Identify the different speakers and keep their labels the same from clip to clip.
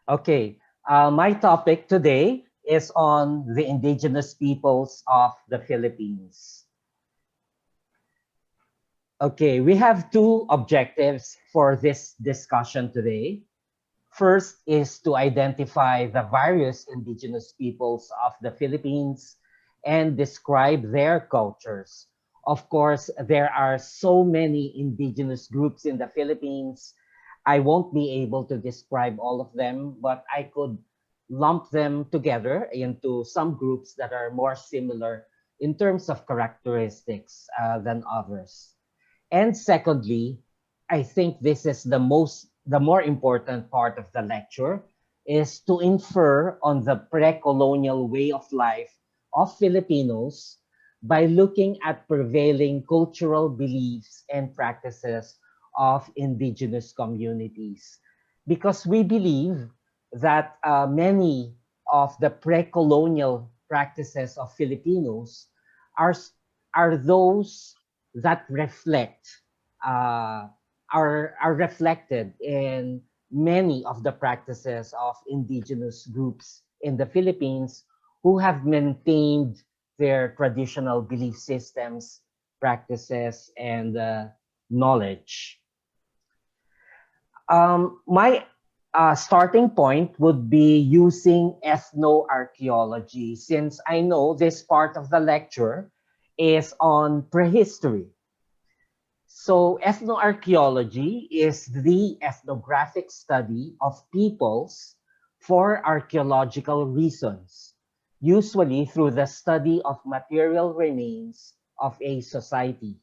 Speaker 1: Okay, my topic today is on the indigenous peoples of the Philippines. Okay, we have two objectives for this discussion today. First is to identify the various indigenous peoples of the Philippines and describe their cultures. Of course, there are so many indigenous groups in the Philippines. I won't be able to describe all of them, but I could lump them together into some groups that are more similar in terms of characteristics than others. And secondly, I think this is the more important part of the lecture is to infer on the pre-colonial way of life of Filipinos by looking at prevailing cultural beliefs and practices of indigenous communities. Because we believe that many of the pre-colonial practices of Filipinos are, are those that uh, are reflected in many of the practices of indigenous groups in the Philippines who have maintained their traditional belief systems, practices, and knowledge. My starting point would be using ethnoarchaeology, since I know this part of the lecture is on prehistory. So ethnoarchaeology is the ethnographic study of peoples for archaeological reasons, usually through the study of material remains of a society.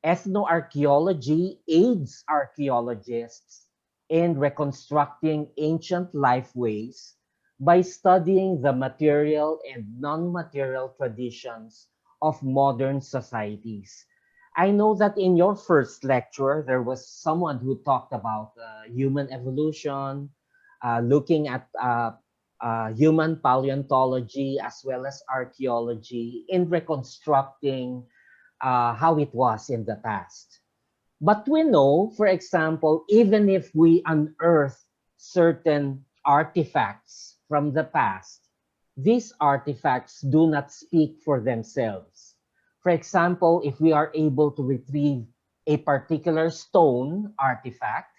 Speaker 1: Ethnoarchaeology aids archaeologists in reconstructing ancient lifeways by studying the material and non-material traditions of modern societies. I know that in your first lecture, there was someone who talked about human evolution, looking at human paleontology as well as archaeology in reconstructing how it was in the past. But we know, for example, even if we unearth certain artifacts from the past, these artifacts do not speak for themselves. For example, if we are able to retrieve a particular stone artifact,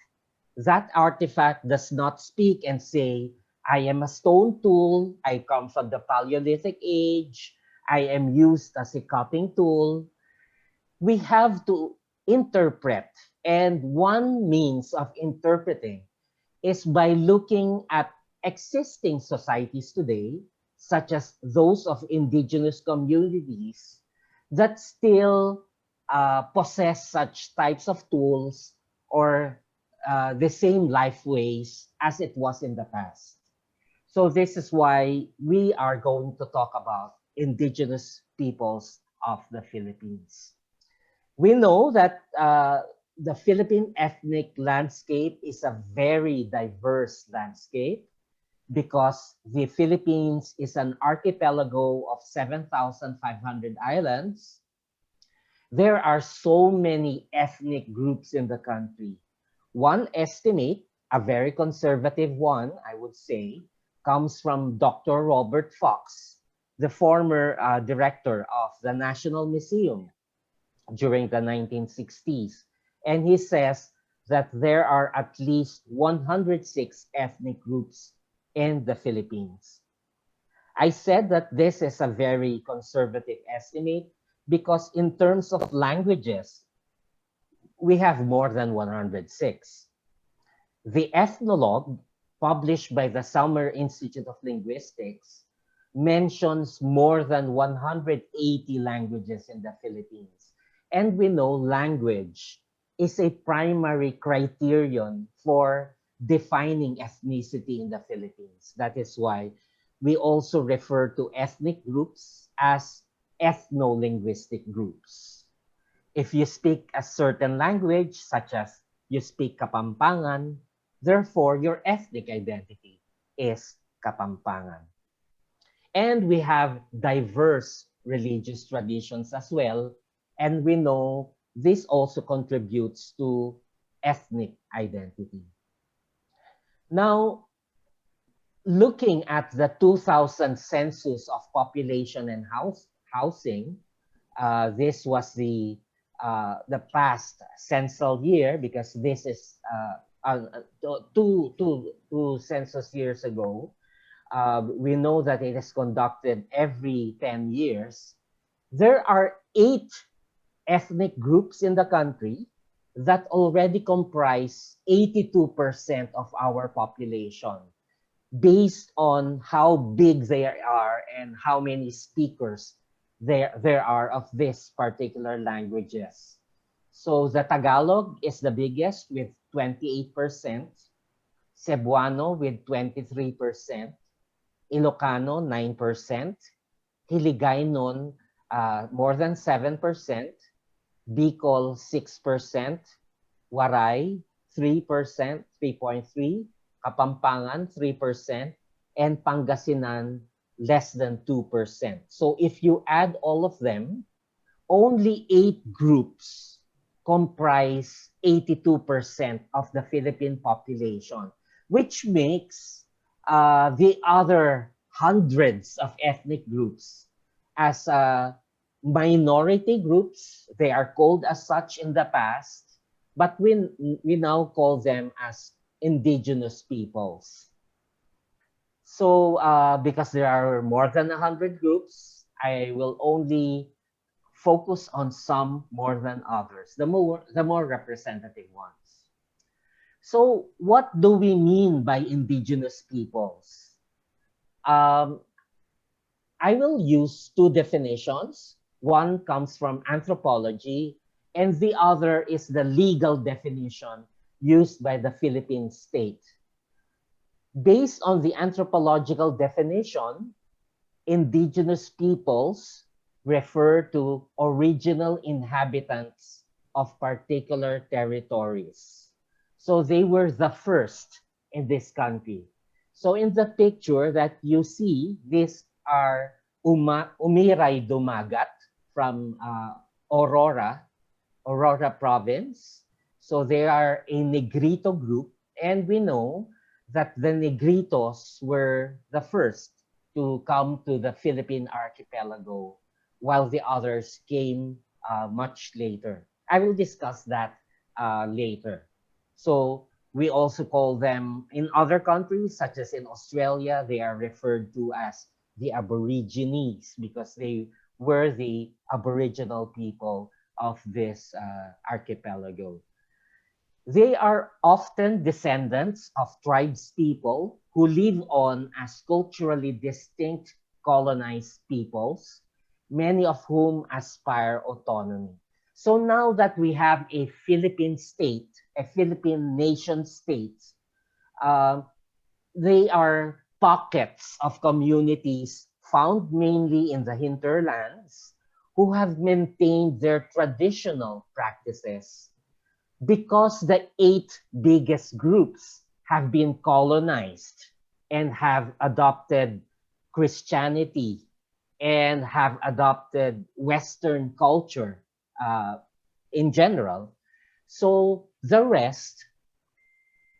Speaker 1: that artifact does not speak and say, I am a stone tool, I come from the Paleolithic age, I am used as a cutting tool. We have to interpret. And one means of interpreting is by looking at existing societies today, such as those of indigenous communities, that still possess such types of tools or the same life ways as it was in the past. So this is why we are going to talk about indigenous peoples of the Philippines. We know that the Philippine ethnic landscape is a very diverse landscape because the Philippines is an archipelago of 7,500 islands. There are so many ethnic groups in the country. One estimate, a very conservative one, I would say, comes from Dr. Robert Fox, the former director of the National Museum during the 1960s. And he says that there are at least 106 ethnic groups in the Philippines. I said that this is a very conservative estimate because in terms of languages, we have more than 106. The ethnologue, published by the Summer Institute of Linguistics, mentions more than 180 languages in the Philippines. And we know language is a primary criterion for defining ethnicity in the Philippines. That is why we also refer to ethnic groups as ethnolinguistic groups. If you speak a certain language, such as you speak Kapampangan, therefore your ethnic identity is Kapampangan. And we have diverse religious traditions as well. And we know this also contributes to ethnic identity. Now, looking at the 2000 census of population and housing, this was the past census year, because this is two census years ago. We know that it is conducted every 10 years. There are 8 ethnic groups in the country that already comprise 82% of our population, based on how big they are and how many speakers there are of this particular languages. So the Tagalog is the biggest with 28%, Cebuano with 23%, Ilocano 9%, Hiligaynon more than 7%, Bicol 6%, Waray 3%, 3.3, Kapampangan 3%, and Pangasinan less than 2%. So if you add all of them, only 8 groups comprise 82% of the Philippine population, which makes the other hundreds of ethnic groups as minority groups. They are called as such in the past, but we now call them as indigenous peoples. So because there are more than 100 groups, I will only focus on some more than others, the more representative ones. So what do we mean by indigenous peoples? I will use 2 definitions. One comes from anthropology, and the other is the legal definition used by the Philippine state. Based on the anthropological definition, indigenous peoples refer to original inhabitants of particular territories. So they were the first in this country. So in the picture that you see, these are Umiray Dumagat from Aurora province. So they are a Negrito group, and we know that the Negritos were the first to come to the Philippine archipelago, while the others came much later. I will discuss that later. So we also call them, in other countries, such as in Australia, they are referred to as the Aborigines, because they were the aboriginal people of this archipelago. They are often descendants of tribes people who live on as culturally distinct colonized peoples, many of whom aspire autonomy. So now that we have a Philippine state, a Philippine nation state, they are pockets of communities found mainly in the hinterlands who have maintained their traditional practices, because the 8 biggest groups have been colonized and have adopted Christianity and have adopted Western culture in general. So the rest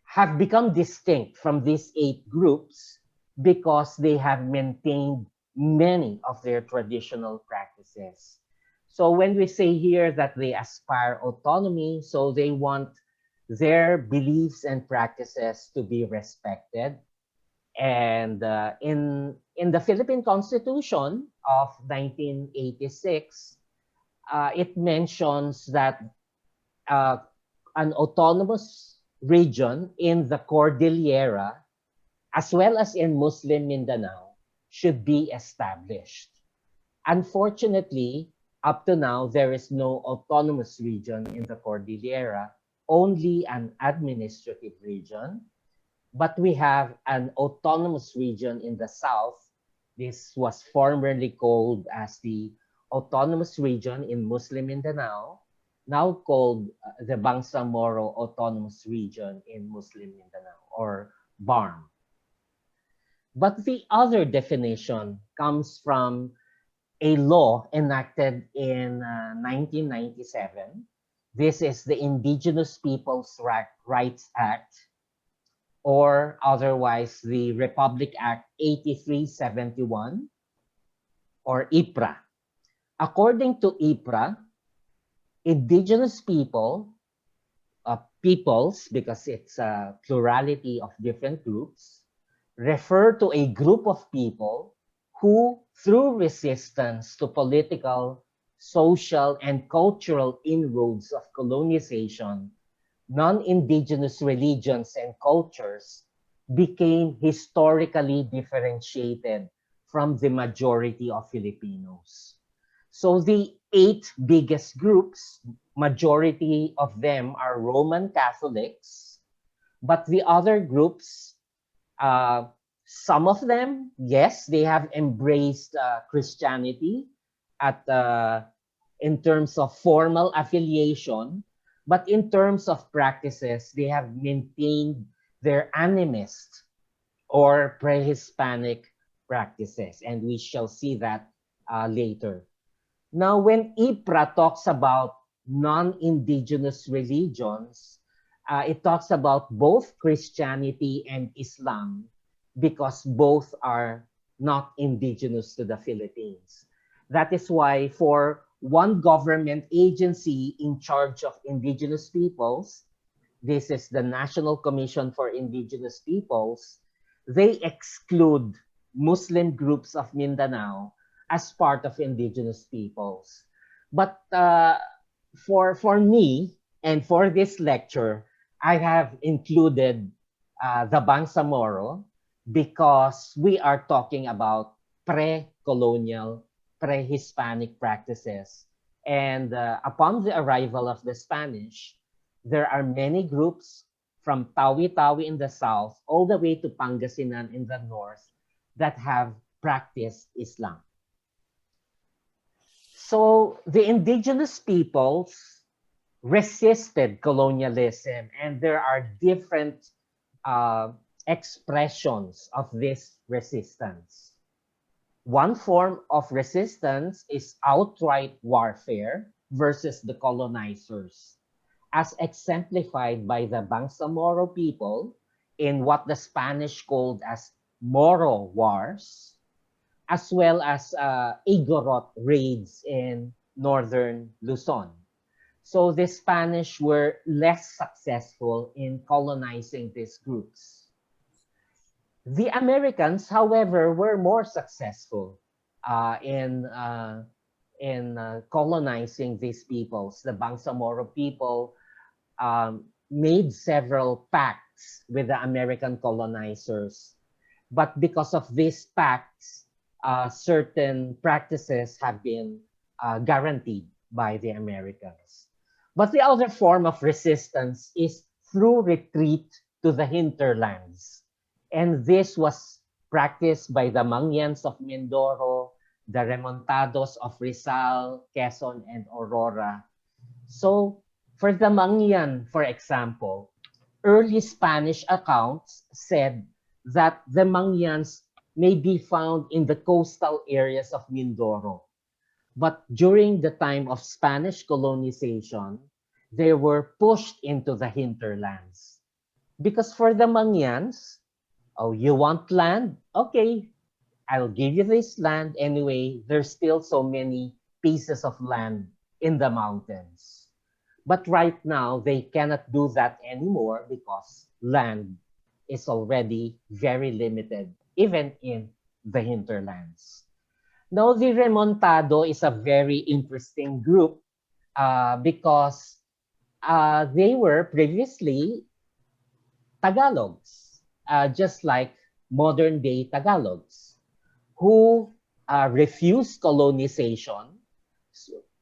Speaker 1: have become distinct from these 8 groups because they have maintained many of their traditional practices. So when we say here that they aspire autonomy, so they want their beliefs and practices to be respected. And in the Philippine Constitution of 1986, it mentions that an autonomous region in the Cordillera, as well as in Muslim Mindanao, should be established. Unfortunately, up to now, there is no autonomous region in the Cordillera, only an administrative region. But we have an autonomous region in the south. This was formerly called as the Autonomous Region in Muslim Mindanao, now called the Bangsamoro Autonomous Region in Muslim Mindanao, or BARM. But the other definition comes from a law enacted in 1997. This is the Indigenous Peoples' Rights Act, or otherwise the Republic Act 8371, or IPRA. According to IPRA, indigenous peoples, because it's a plurality of different groups, refer to a group of people who, through resistance to political, social, and cultural inroads of colonization, non-indigenous religions and cultures became historically differentiated from the majority of Filipinos. So the 8 biggest groups, majority of them are Roman Catholics, but the other groups, uh, some of them, yes, they have embraced Christianity at in terms of formal affiliation, but in terms of practices, they have maintained their animist or pre-Hispanic practices, and we shall see that later. Now, when IPRA talks about non-indigenous religions, it talks about both Christianity and Islam because both are not indigenous to the Philippines. That is why for one government agency in charge of indigenous peoples, this is the National Commission for Indigenous Peoples, they exclude Muslim groups of Mindanao as part of indigenous peoples. But for me and for this lecture, I have included the Bangsamoro because we are talking about pre-colonial, pre-Hispanic practices. And upon the arrival of the Spanish, there are many groups from Tawi-Tawi in the south all the way to Pangasinan in the north that have practiced Islam. So the indigenous peoples resisted colonialism, and there are different expressions of this resistance. One form of resistance is outright warfare versus the colonizers, as exemplified by the Bangsamoro people in what the Spanish called as Moro Wars, as well as Igorot raids in northern Luzon. So the Spanish were less successful in colonizing these groups. The Americans, however, were more successful in colonizing these peoples. The Bangsamoro people made several pacts with the American colonizers. But because of these pacts, certain practices have been guaranteed by the Americans. But the other form of resistance is through retreat to the hinterlands. And this was practiced by the Mangyans of Mindoro, the Remontados of Rizal, Quezon, and Aurora. So for the Mangyan, for example, early Spanish accounts said that the Mangyans may be found in the coastal areas of Mindoro. But during the time of Spanish colonization, they were pushed into the hinterlands. Because for the Mangyans, oh, you want land? Okay, I'll give you this land anyway. There's still so many pieces of land in the mountains. But right now, they cannot do that anymore because land is already very limited, even in the hinterlands. Now, the Remontado is a very interesting group because they were previously Tagalogs, just like modern day Tagalogs, who refuse colonization.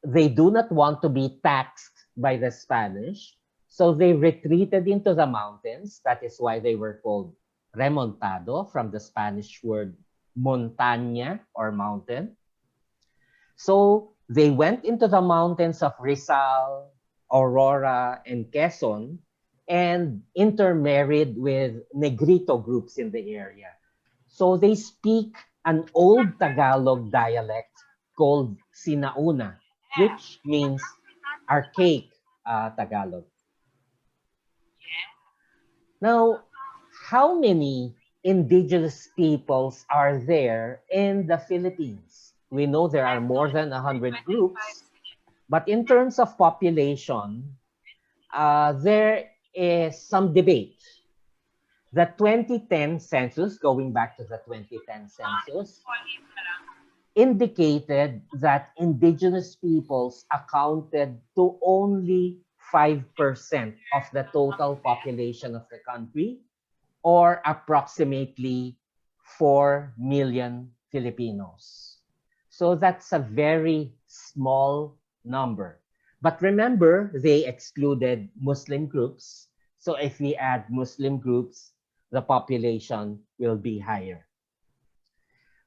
Speaker 1: They do not want to be taxed by the Spanish. So they retreated into the mountains. That is why they were called remontado, from the Spanish word montaña, or mountain. So they went into the mountains of Rizal, Aurora, and Quezon and intermarried with Negrito groups in the area. So they speak an old Tagalog dialect called Sinauna, which means archaic Tagalog. Now, how many indigenous peoples are there in the Philippines? We know there are more than 100 groups, but in terms of population, there is some debate. The 2010 census, going back to the 2010 census, indicated that indigenous peoples accounted to only 5% of the total population of the country, or approximately 4 million Filipinos. So that's a very small number. But remember, they excluded Muslim groups. So if we add Muslim groups, the population will be higher.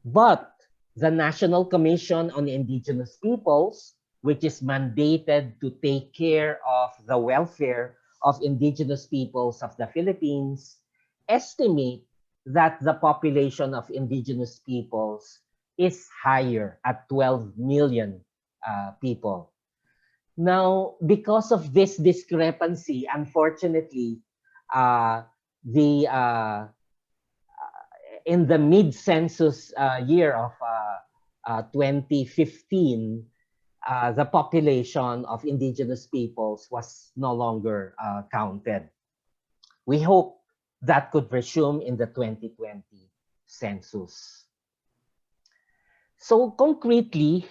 Speaker 1: But the National Commission on Indigenous Peoples, which is mandated to take care of the welfare of indigenous peoples of the Philippines, estimate that the population of indigenous peoples is higher at 12 million people. Now, because of this discrepancy, unfortunately, the in the mid-census year of 2015, the population of indigenous peoples was no longer counted. We hope that could resume in the 2020 census. So concretely,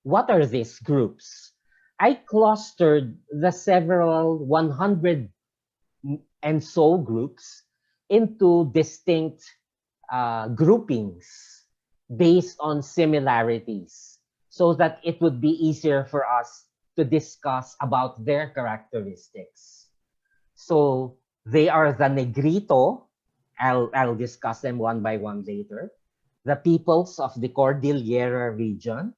Speaker 1: what are these groups? I clustered the several 100 and so groups into distinct groupings based on similarities, so that it would be easier for us to discuss about their characteristics. So they are the Negrito. I'll discuss them one by one later. The peoples of the Cordillera region,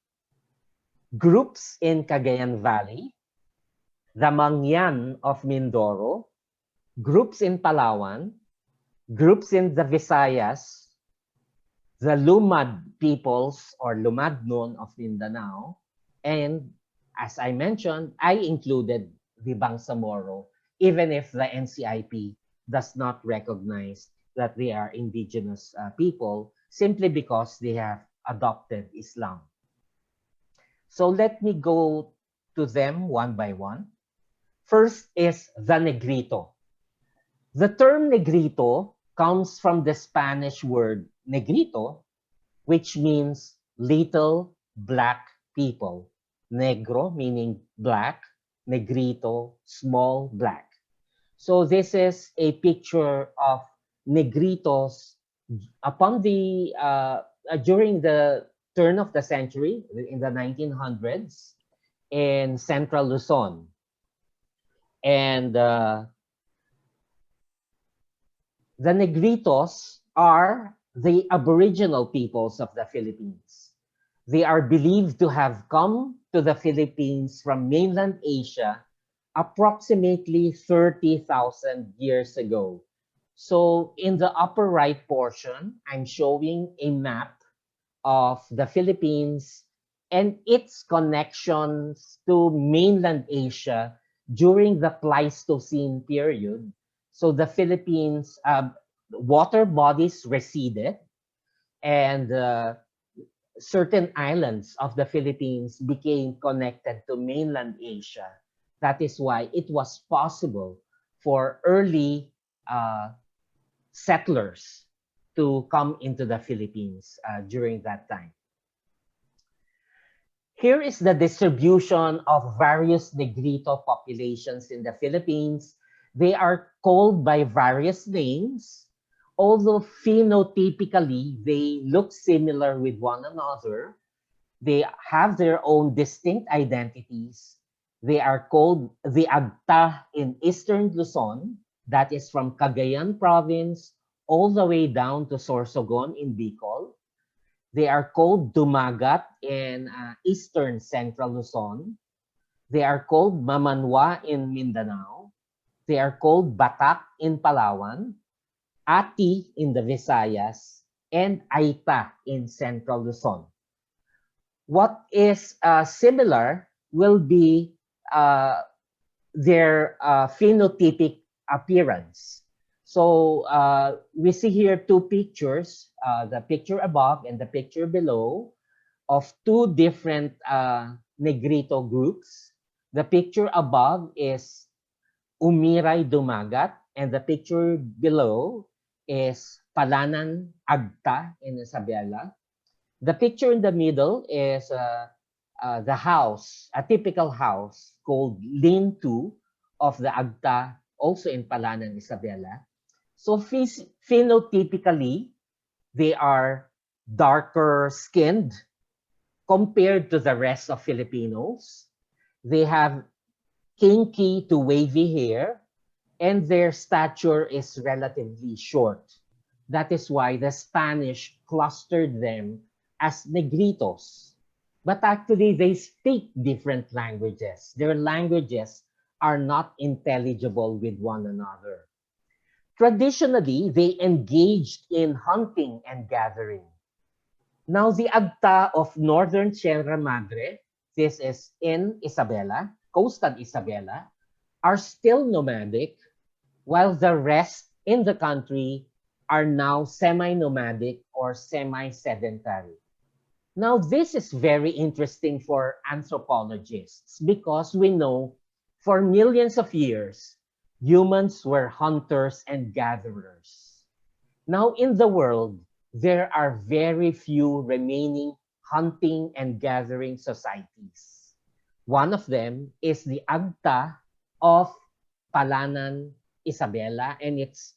Speaker 1: groups in Cagayan Valley, the Mangyan of Mindoro, groups in Palawan, groups in the Visayas, the Lumad peoples or Lumadnon of Mindanao, and as I mentioned, I included the Bangsamoro, even if the NCIP does not recognize that they are indigenous people, simply because they have adopted Islam. So let me go to them one by one. First is the Negrito. The term Negrito comes from the Spanish word negrito, which means little black people. Negro meaning black, negrito, small black. So this is a picture of negritos upon the during the turn of the century in the 1900s in central Luzon. And the Negritos are the aboriginal peoples of the Philippines. They are believed to have come to the Philippines from mainland Asia approximately 30,000 years ago. So in the upper right portion, I'm showing a map of the Philippines and its connections to mainland Asia during the Pleistocene period. So the Philippines, water bodies receded, and certain islands of the Philippines became connected to mainland Asia. That is why it was possible for early settlers to come into the Philippines during that time. Here is the distribution of various Negrito populations in the Philippines. They are called by various names, although phenotypically they look similar with one another. They have their own distinct identities. They are called the Agta in Eastern Luzon, that is from Cagayan province all the way down to Sorsogon in Bicol. They are called Dumagat in Eastern Central Luzon. They are called Mamanwa in Mindanao. They are called Batak in Palawan, Ati in the Visayas, and Aita in Central Luzon. What is similar will be their phenotypic appearance. So we see here two pictures, the picture above and the picture below, of two different Negrito groups. The picture above is Umiray Dumagat, and the picture below is Palanan Agta in Isabela. The picture in the middle is the house, a typical house called lean-to of the Agta, also in Palanan, Isabela. So phenotypically, they are darker skinned compared to the rest of Filipinos. They have kinky to wavy hair, and their stature is relatively short. That is why the Spanish clustered them as Negritos. But actually, they speak different languages. Their languages are not intelligible with one another. Traditionally, they engaged in hunting and gathering. Now, the Agta of northern Sierra Madre, this is in Isabela, coastal Isabela, are still nomadic, while the rest in the country are now semi-nomadic or semi-sedentary. Now, this is very interesting for anthropologists because we know for millions of years, humans were hunters and gatherers. Now, in the world, there are very few remaining hunting and gathering societies. One of them is the Agta of Palanan, Isabela, and its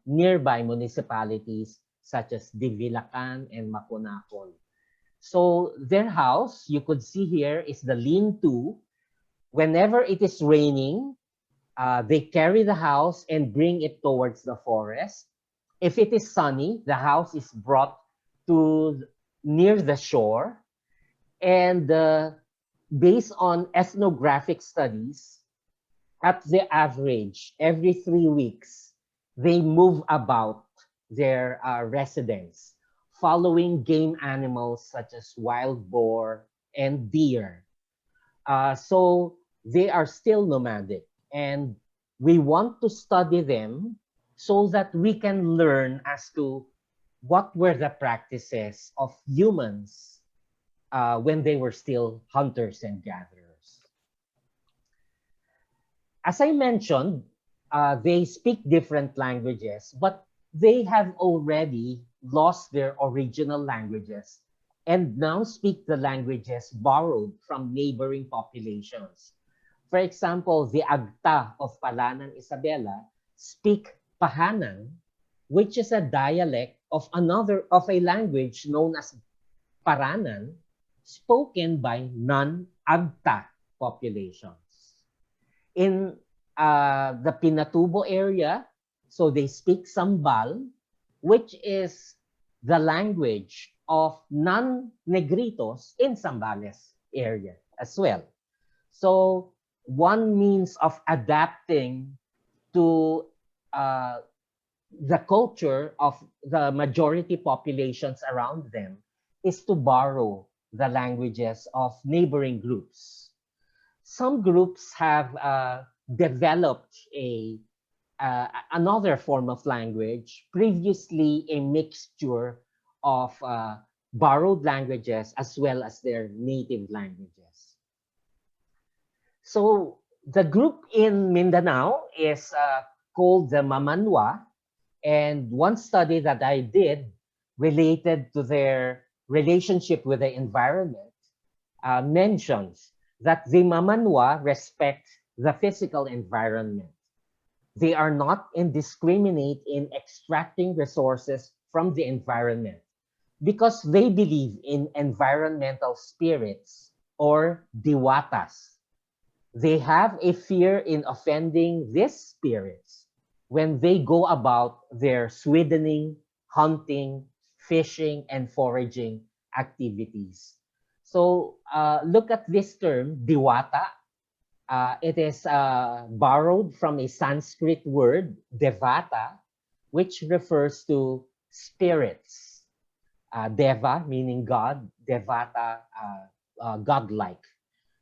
Speaker 1: nearby municipalities such as Divilacan and Mapunacol. So their house, you could see here, is the lean-to. Whenever it is raining, they carry the house and bring it towards the forest. If it is sunny, the house is brought to near the shore. And based on ethnographic studies, at the average, every 3 weeks, they move about their residence, following game animals such as wild boar and deer. So they are still nomadic, and we want to study them so that we can learn as to what were the practices of humans when they were still hunters and gatherers. As I mentioned, they speak different languages, but they have already lost their original languages and now speak the languages borrowed from neighboring populations. For example, the Agta of Palanan, Isabela speak Pahanan, which is a dialect of a language known as Paranan, spoken by non-Agta populations. In the Pinatubo area, so they speak Sambal, which is the language of non-Negritos in Sambales area as well. So one means of adapting to the culture of the majority populations around them is to borrow the languages of neighboring groups. Some groups have developed another form of language, previously a mixture of borrowed languages as well as their native languages. So the group in Mindanao is called the Mamanwa, and one study that I did related to their relationship with the environment mentions that the Mamanwa respect the physical environment. They are not indiscriminate in extracting resources from the environment because they believe in environmental spirits or diwatas. They have a fear in offending these spirits when they go about their swidening, hunting, fishing, and foraging activities. So look at this term, diwata. It is borrowed from a Sanskrit word, devata, which refers to spirits. Deva meaning God, devata, godlike.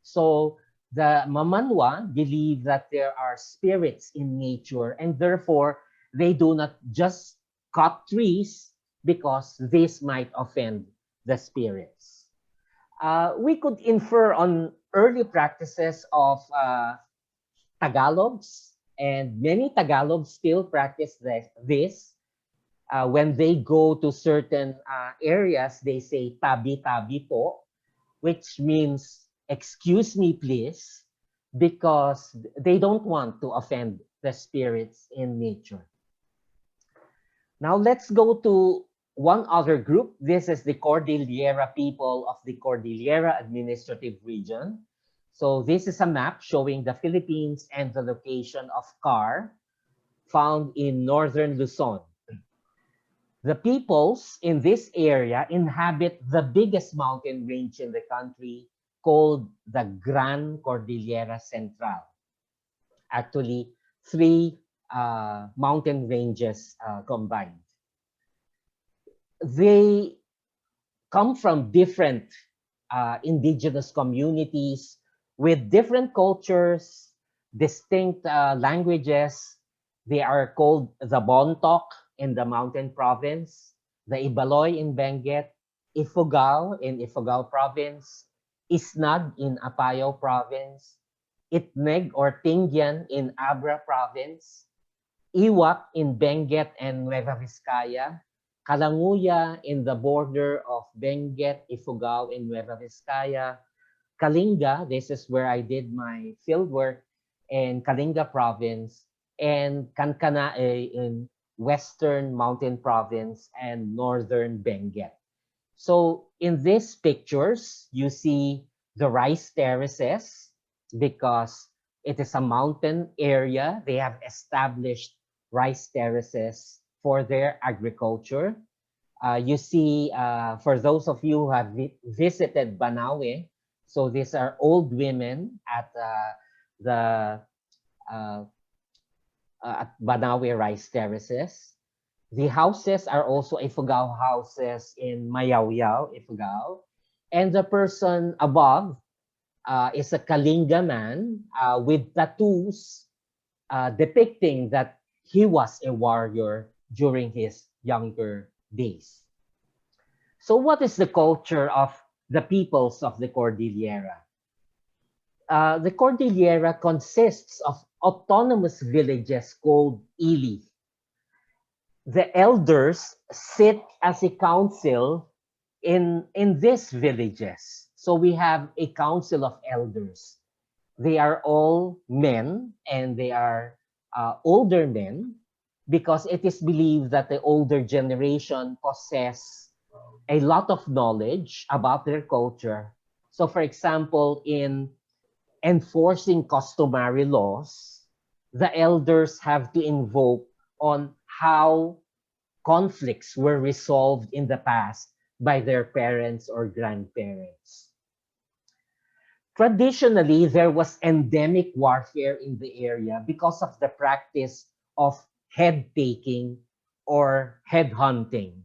Speaker 1: So the Mamanwa believe that there are spirits in nature, and therefore they do not just cut trees because this might offend the spirits. We could infer on early practices of Tagalogs, and many Tagalogs still practice this. When they go to certain areas, they say tabi-tabi po, which means excuse me please, because they don't want to offend the spirits in nature. Now let's go to one other group. This is the Cordillera people of the Cordillera Administrative Region. So this is a map showing the Philippines and the location of Car, found in northern Luzon. The peoples in this area inhabit the biggest mountain range in the country, called the Gran Cordillera Central. Actually, three mountain ranges combined. They come from different indigenous communities with different cultures, distinct languages. They are called the Bontoc in the Mountain Province, the Ibaloy in Benguet, Ifugao in Ifugao Province, Isnag in Apayao Province, Itneg or Tingyan in Abra Province, Iwak in Benguet and Nueva Vizcaya, Kalanguya in the border of Benguet, Ifugao, and Nueva Vizcaya, Kalinga, this is where I did my field work, in Kalinga Province, and Kankanae in Western Mountain Province and Northern Benguet. So in these pictures, you see the rice terraces because it is a mountain area. They have established rice terraces for their agriculture. You see, for those of you who have visited Banawe, so these are old women at the at Banawe rice terraces. The houses are also Ifugao houses in Mayawyao, Ifugao. And the person above is a Kalinga man with tattoos depicting that he was a warrior during his younger days. So what is the culture of the peoples of the Cordillera? The Cordillera consists of autonomous villages called ili. The elders sit as a council in these villages. So we have a council of elders. They are all men, and they are older men, because it is believed that the older generation possess a lot of knowledge about their culture. So for example, in enforcing customary laws, the elders have to invoke on how conflicts were resolved in the past by their parents or grandparents. Traditionally, there was endemic warfare in the area because of the practice of head taking or head hunting.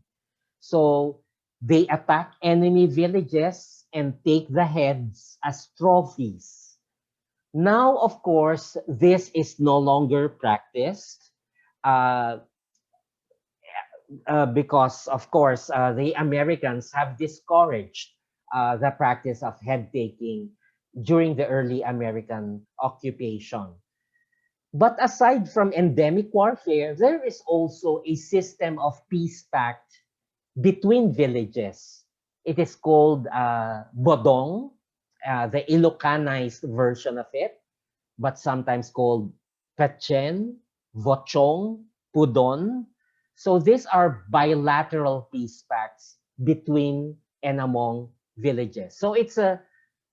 Speaker 1: So they attack enemy villages and take the heads as trophies. Now, of course, this is no longer practiced because, of course, the Americans have discouraged the practice of head taking during the early American occupation. But aside from endemic warfare, there is also a system of peace pact between villages. It is called bodong, the Ilocanized version of it, but sometimes called pechen, vochong, pudon. So these are bilateral peace pacts between and among villages. So it's a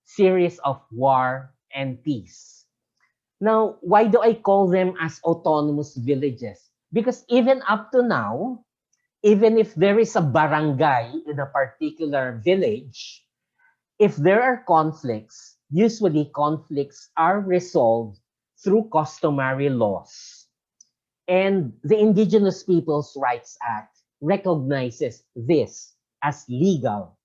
Speaker 1: series of war and peace. Now, why do I call them as autonomous villages? Because even up to now, even if there is a barangay in a particular village, if there are conflicts, usually conflicts are resolved through customary laws. And the Indigenous Peoples' Rights Act recognizes this as legal.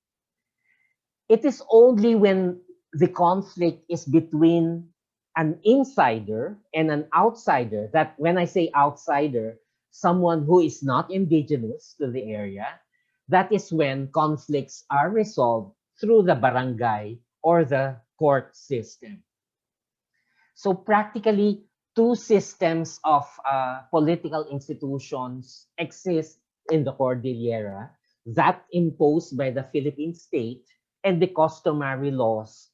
Speaker 1: It is only when the conflict is between an insider and an outsider that, when I say outsider, someone who is not indigenous to the area, that is when conflicts are resolved through the barangay or the court system. So practically, two systems of political institutions exist in the Cordillera, that imposed by the Philippine state and the customary laws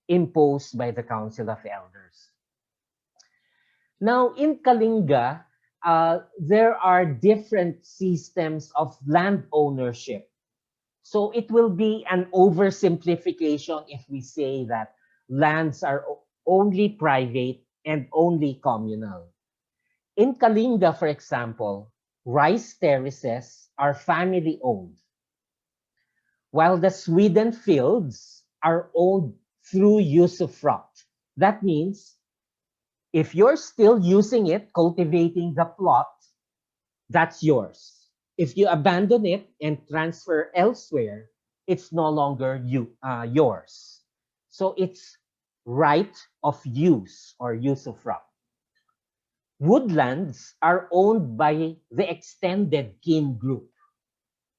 Speaker 1: imposed by the Council of Elders. Now, in Kalinga, there are different systems of land ownership. So it will be an oversimplification if we say that lands are only private and only communal. In Kalinga, for example, rice terraces are family owned, while the Sweden fields are owned through usufruct. That means if you're still using it, cultivating the plot, that's yours. If you abandon it and transfer elsewhere, it's no longer yours. So it's right of use or usufruct. Woodlands are owned by the extended kin group,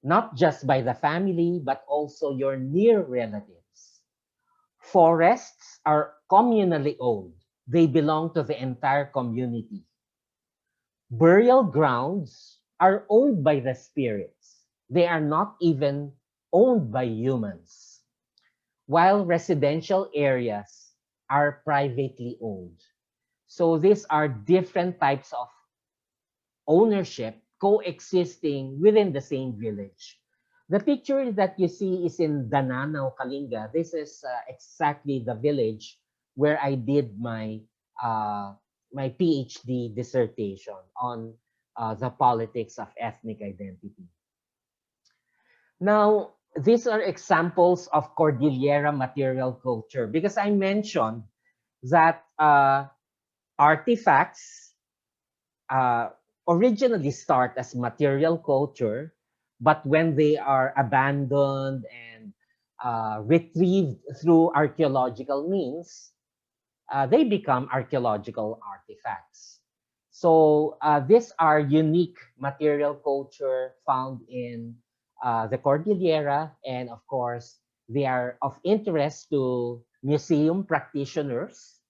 Speaker 1: not just by the family, but also your near relatives. Forests are communally owned. They belong to the entire community. Burial grounds are owned by the spirits. They are not even owned by humans, while residential areas are privately owned. So these are different types of ownership coexisting within the same village. The picture that you see is in Dananao, Kalinga. This is exactly the village where I did my PhD dissertation on the politics of ethnic identity. Now, these are examples of Cordillera material culture because I mentioned that artifacts originally start as material culture, but when they are abandoned and retrieved through archaeological means, they become archaeological artifacts. So these are unique material culture found in the Cordillera, and of course, they are of interest to museum practitioners,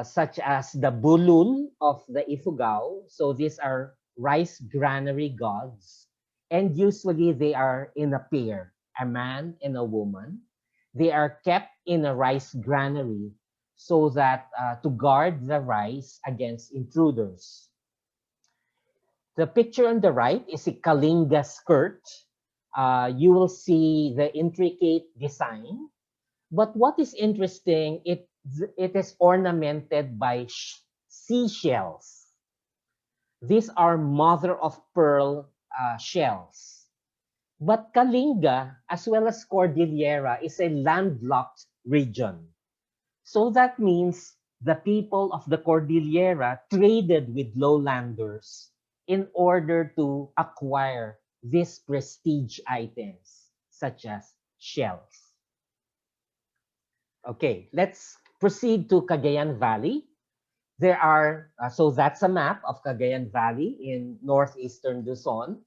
Speaker 1: such as the bulul of the Ifugao. So these are rice granary gods, and usually they are in a pair, a man and a woman. They are kept in a rice granary so that to guard the rice against intruders. The picture on the right is a Kalinga skirt. You will see the intricate design. But what is interesting, it is ornamented by seashells. These are mother of pearl shells. But Kalinga, as well as Cordillera, is a landlocked region. So that means the people of the Cordillera traded with lowlanders in order to acquire these prestige items, such as shells. Okay, let's proceed to Cagayan Valley. There are, so that's a map of Cagayan Valley in northeastern Luzon.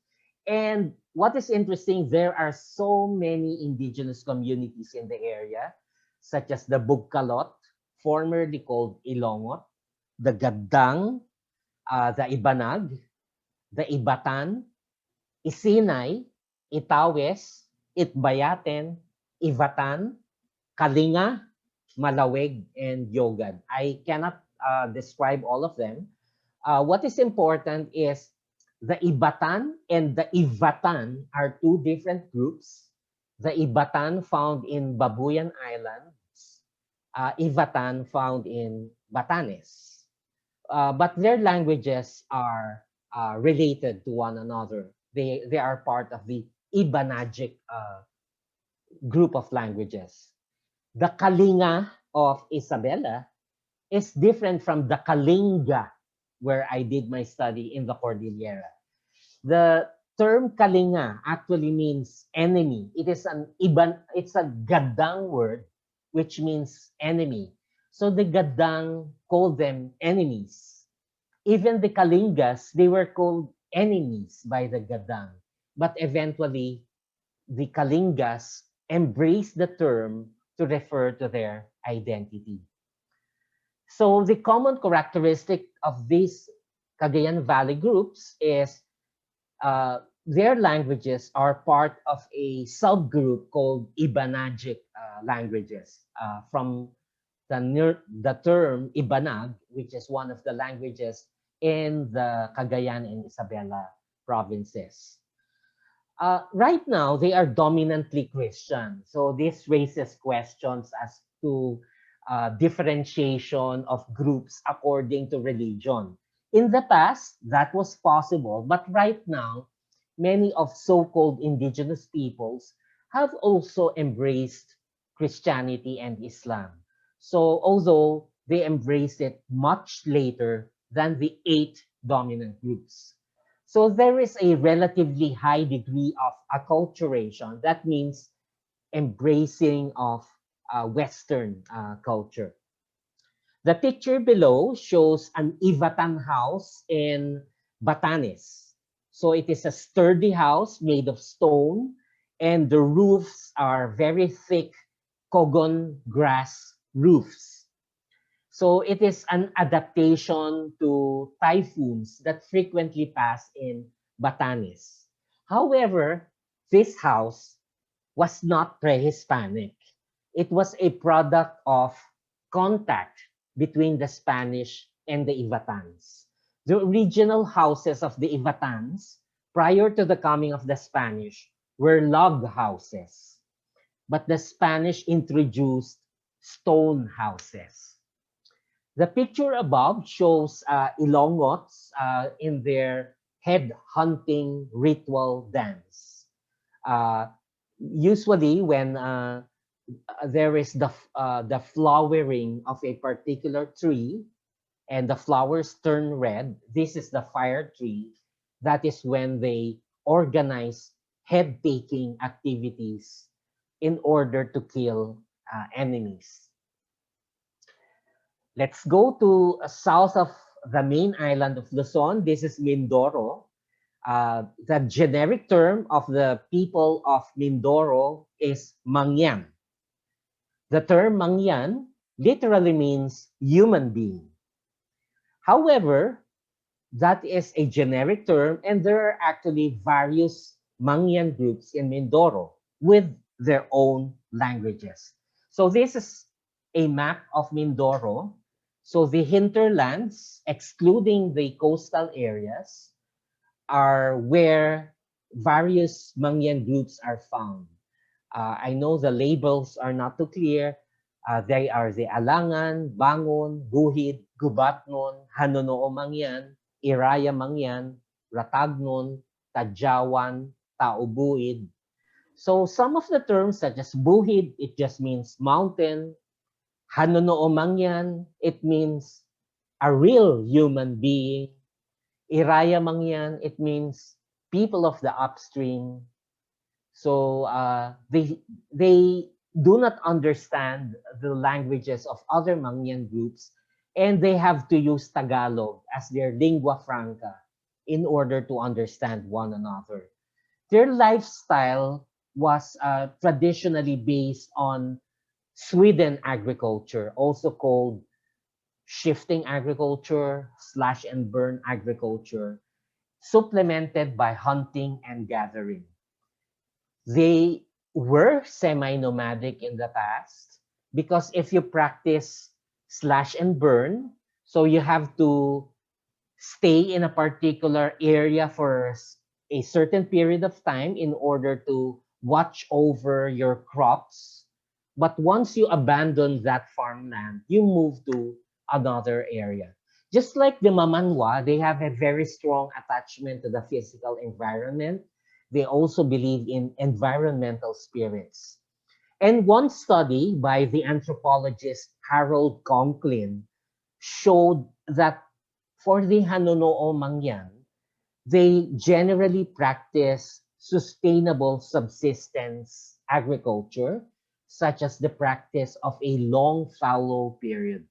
Speaker 1: And what is interesting, there are so many indigenous communities in the area, such as the Bugkalot, formerly called Ilongot, the Gaddang, the Ibanag, the Ibatan, Isinay, Itawes, Itbayaten, Ivatan, Kalinga, Malaweg, and Yogad. I cannot describe all of them. What is important is the Ibatan and the Ivatan are two different groups. The Ibatan found in Babuyan Islands, Ivatan found in Batanes. But their languages are related to one another. They are part of the Ibanagic group of languages. The Kalinga of Isabela is different from the Kalinga where I did my study in the Cordillera. The term Kalinga actually means enemy. It's a Gadang word which means enemy. So the Gadang called them enemies. Even the Kalingas, they were called enemies by the Gadang. But eventually, the Kalingas embraced the term to refer to their identity. So the common characteristic of these Cagayan Valley groups is their languages are part of a subgroup called Ibanagic languages from the term Ibanag, which is one of the languages in the Cagayan and Isabela provinces. Right now, they are dominantly Christian. So this raises questions as to differentiation of groups according to religion. In the past, that was possible, but right now, many of so-called indigenous peoples have also embraced Christianity and Islam. So although they embraced it much later than the 8 dominant groups. So there is a relatively high degree of acculturation. That means embracing of Western culture. The picture below shows an Ivatan house in Batanes. So it is a sturdy house made of stone, and the roofs are very thick cogon grass roofs. So it is an adaptation to typhoons that frequently pass in Batanes. However, this house was not pre-Hispanic. It was a product of contact between the Spanish and the Ivatans. The original houses of the Ivatans prior to the coming of the Spanish were log houses, but the Spanish introduced stone houses. The picture above shows Ilongots in their head hunting ritual dance. Uh, Usually, when there is the flowering of a particular tree and the flowers turn red, this is the fire tree. That is when they organize head taking activities in order to kill enemies. Let's go to south of the main island of Luzon. This is Mindoro. The generic term of the people of Mindoro is Mangyan. The term Mangyan literally means human being. However, that is a generic term, and there are actually various Mangyan groups in Mindoro with their own languages. So this is a map of Mindoro. So the hinterlands, excluding the coastal areas, are where various Mangyan groups are found. I know the labels are not too clear. They are the Alangan, Bangon, Guhid, Gubatnon, Hanunoo Mangyan, Iraya Mangyan, Ratagnon, Tadjawan, Taubuid. So some of the terms such as Buhid, it just means mountain. Hanunoo Mangyan, it means a real human being. Iraya Mangyan, it means people of the upstream. So they do not understand the languages of other Mangyan groups, and they have to use Tagalog as their lingua franca in order to understand one another. Their lifestyle was traditionally based on Sweden agriculture, also called shifting agriculture, slash and burn agriculture, supplemented by hunting and gathering. They were semi-nomadic in the past because if you practice slash and burn, so you have to stay in a particular area for a certain period of time in order to watch over your crops. But once you abandon that farmland, you move to another area. Just like the Mamanwa, they have a very strong attachment to the physical environment. They also believe in environmental spirits. And one study by the anthropologist Harold Conklin showed that for the Hanunoo Mangyan, they generally practice sustainable subsistence agriculture, such as the practice of a long fallow period.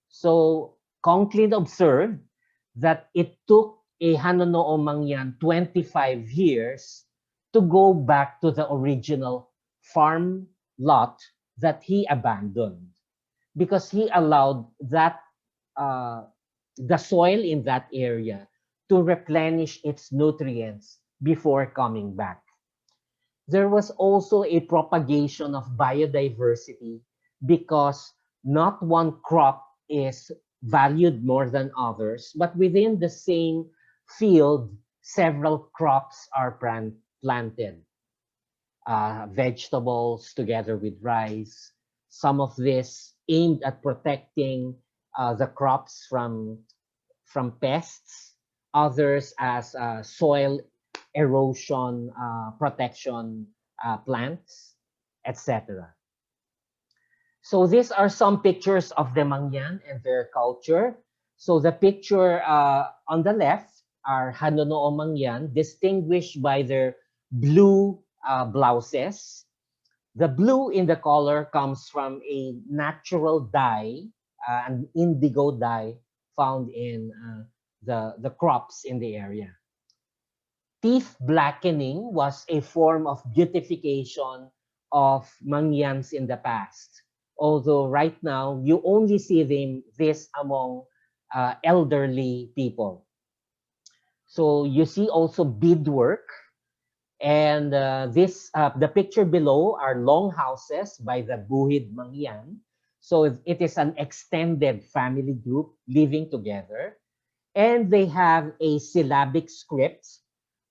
Speaker 1: So Conklin observed that it took a Hanunoo Mangyan 25 years to go back to the original farm lot that he abandoned, because he allowed that uh, the soil in that area to replenish its nutrients before coming back. There was also a propagation of biodiversity because not one crop is valued more than others, but within the same field, several crops are planted, vegetables together with rice. Some of this aimed at protecting the crops from pests, others as soil erosion protection plants, etc. So these are some pictures of the Mangyan and their culture. So the picture on the left are Hanunoo Mangyan, distinguished by their blue blouses. The blue in the color comes from a natural dye, an indigo dye found in the crops in the area. Teeth blackening was a form of beautification of Mangyans in the past. Although right now, you only see this among elderly people. So you see also beadwork. And the picture below are longhouses by the Buhid Mangyan. So it is an extended family group living together. And they have a syllabic script.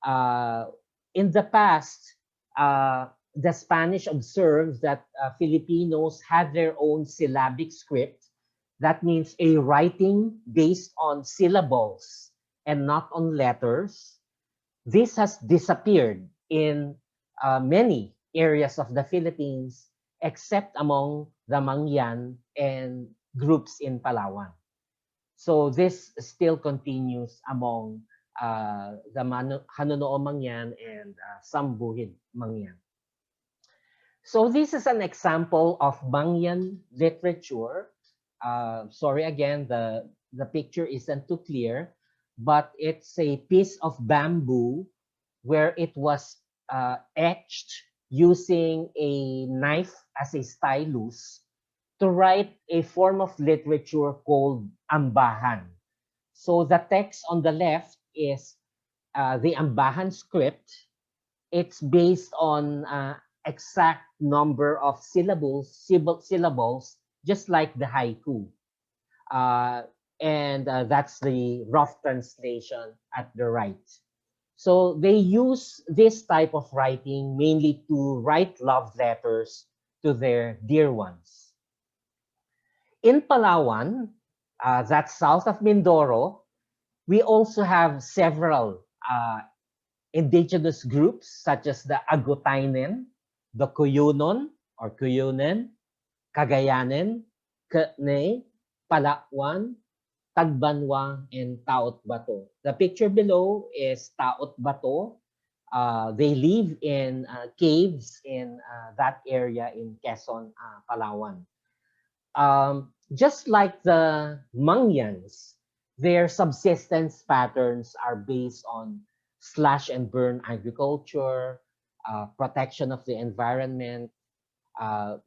Speaker 1: In the past, the Spanish observed that Filipinos had their own syllabic script. That means a writing based on syllables and not on letters. This has disappeared in many areas of the Philippines, except among the Mangyan and groups in Palawan. So this still continues among the Hanunoo Mangyan and some Buhid Mangyan. So this is an example of Mangyan literature. Sorry again, the picture isn't too clear, but it's a piece of bamboo where it was etched using a knife as a stylus to write a form of literature called ambahan. So the text on the left is the ambahan script. It's based on exact number of syllables, just like the haiku. Uh, and that's the rough translation at the right. So they use this type of writing mainly to write love letters to their dear ones. In Palawan, that's south of Mindoro, we also have several indigenous groups such as the Agutainen, the Cuyunon or Cuyunen, Cagayanen, K'ne, Palawan, Tagbanwa, and Taot Bato. The picture below is Taot Bato. They live in caves in that area in Quezon, Palawan. Just like the Mangyans, their subsistence patterns are based on slash and burn agriculture, protection of the environment,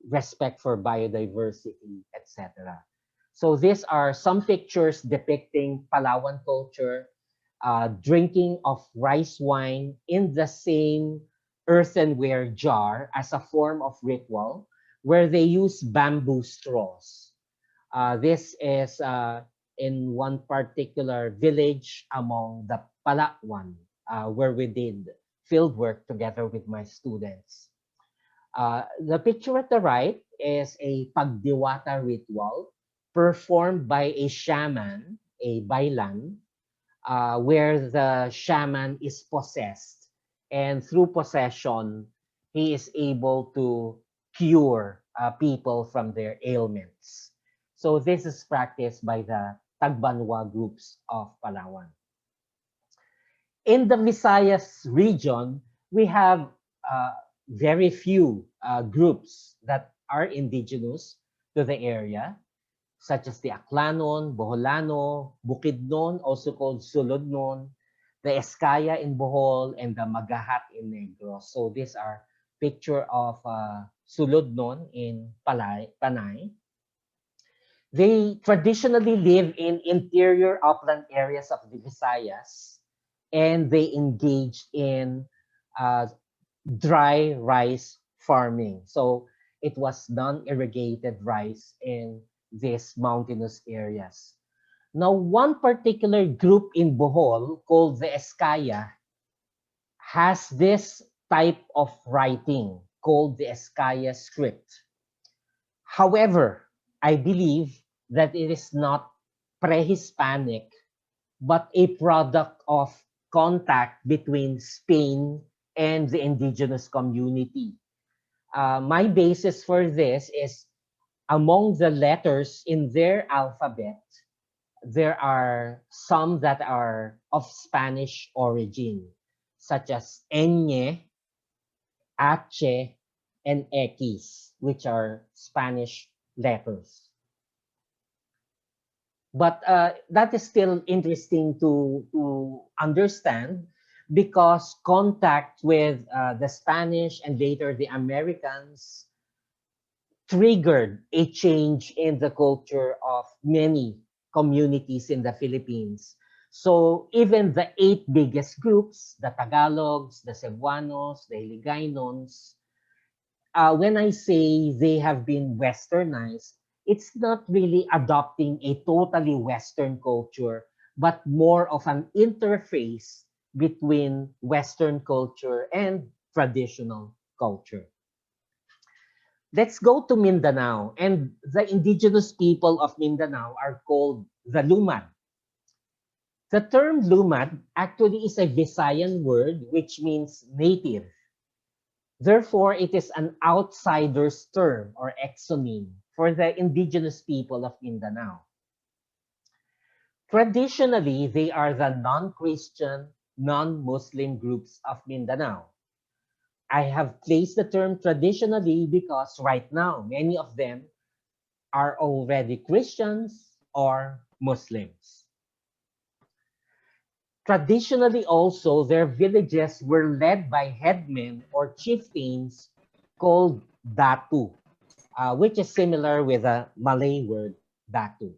Speaker 1: respect for biodiversity, etc. So these are some pictures depicting Palawan culture, drinking of rice wine in the same earthenware jar as a form of ritual where they use bamboo straws. This is in one particular village among the Palawan, where we did field work together with my students. The picture at the right is a pagdiwata ritual performed by a shaman, a bailan, where the shaman is possessed. And through possession, he is able to cure people from their ailments. So this is practiced by the Tagbanwa groups of Palawan. In the Visayas region, we have very few groups that are indigenous to the area. such as the Aklanon, Boholano, Bukidnon, also called Suludnon, the Eskaya in Bohol, and the Magahat in Negros. So these are picture of Suludnon in Panay. They traditionally live in interior upland areas of the Visayas, and they engage in uh, dry rice farming. So it was non-irrigated rice in these mountainous areas. Now, one particular group in Bohol called the Eskaya has this type of writing called the Eskaya script. However, I believe that it is not pre-Hispanic, but a product of contact between Spain and the indigenous community. My basis for this is among the letters in their alphabet, there are some that are of Spanish origin, such as ñ, h, and x, which are Spanish letters. But that is still interesting to understand because contact with the Spanish and later the Americans triggered a change in the culture of many communities in the Philippines. So even the 8 biggest groups, the Tagalogs, the Cebuanos, the Hiligaynon, when I say they have been westernized, it's not really adopting a totally Western culture, but more of an interface between Western culture and traditional culture. Let's go to Mindanao, and the indigenous people of Mindanao are called the Lumad. The term Lumad actually is a Visayan word which means native. Therefore, it is an outsider's term or exonym for the indigenous people of Mindanao. Traditionally, they are the non-Christian, non-Muslim groups of Mindanao. I have placed the term traditionally because right now, many of them are already Christians or Muslims. Traditionally also, their villages were led by headmen or chieftains called Datu, which is similar with the Malay word Datu.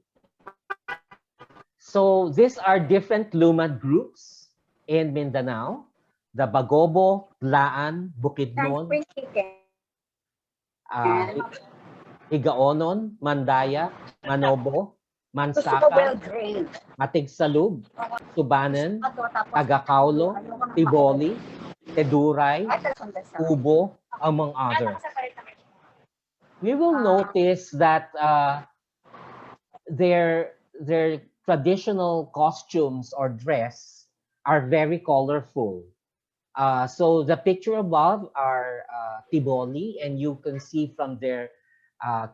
Speaker 1: So these are different Lumad groups in Mindanao. The Bagobo, Blaan, Bukidnon, Higaonon, Mandaya, Manobo, Mansaka, Matigsalub, Subanen, Tagakaulo, Tiboli, Teduray, Ubo, among others. We will notice that their traditional costumes or dress are very colorful. So the picture above are Tiboli, and you can see from their uh,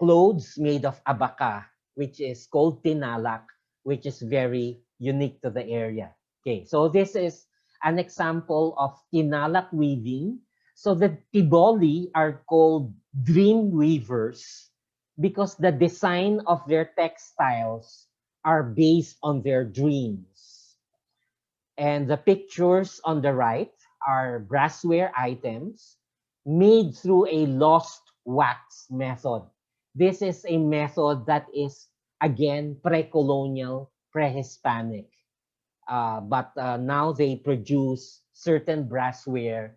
Speaker 1: clothes made of abaca, which is called tinalak, which is very unique to the area. Okay, so this is an example of tinalak weaving. So the Tiboli are called dream weavers because the design of their textiles are based on their dreams. And the pictures on the right are brassware items made through a lost wax method. This is a method that is, again, pre-colonial, pre-Hispanic. But now they produce certain brassware,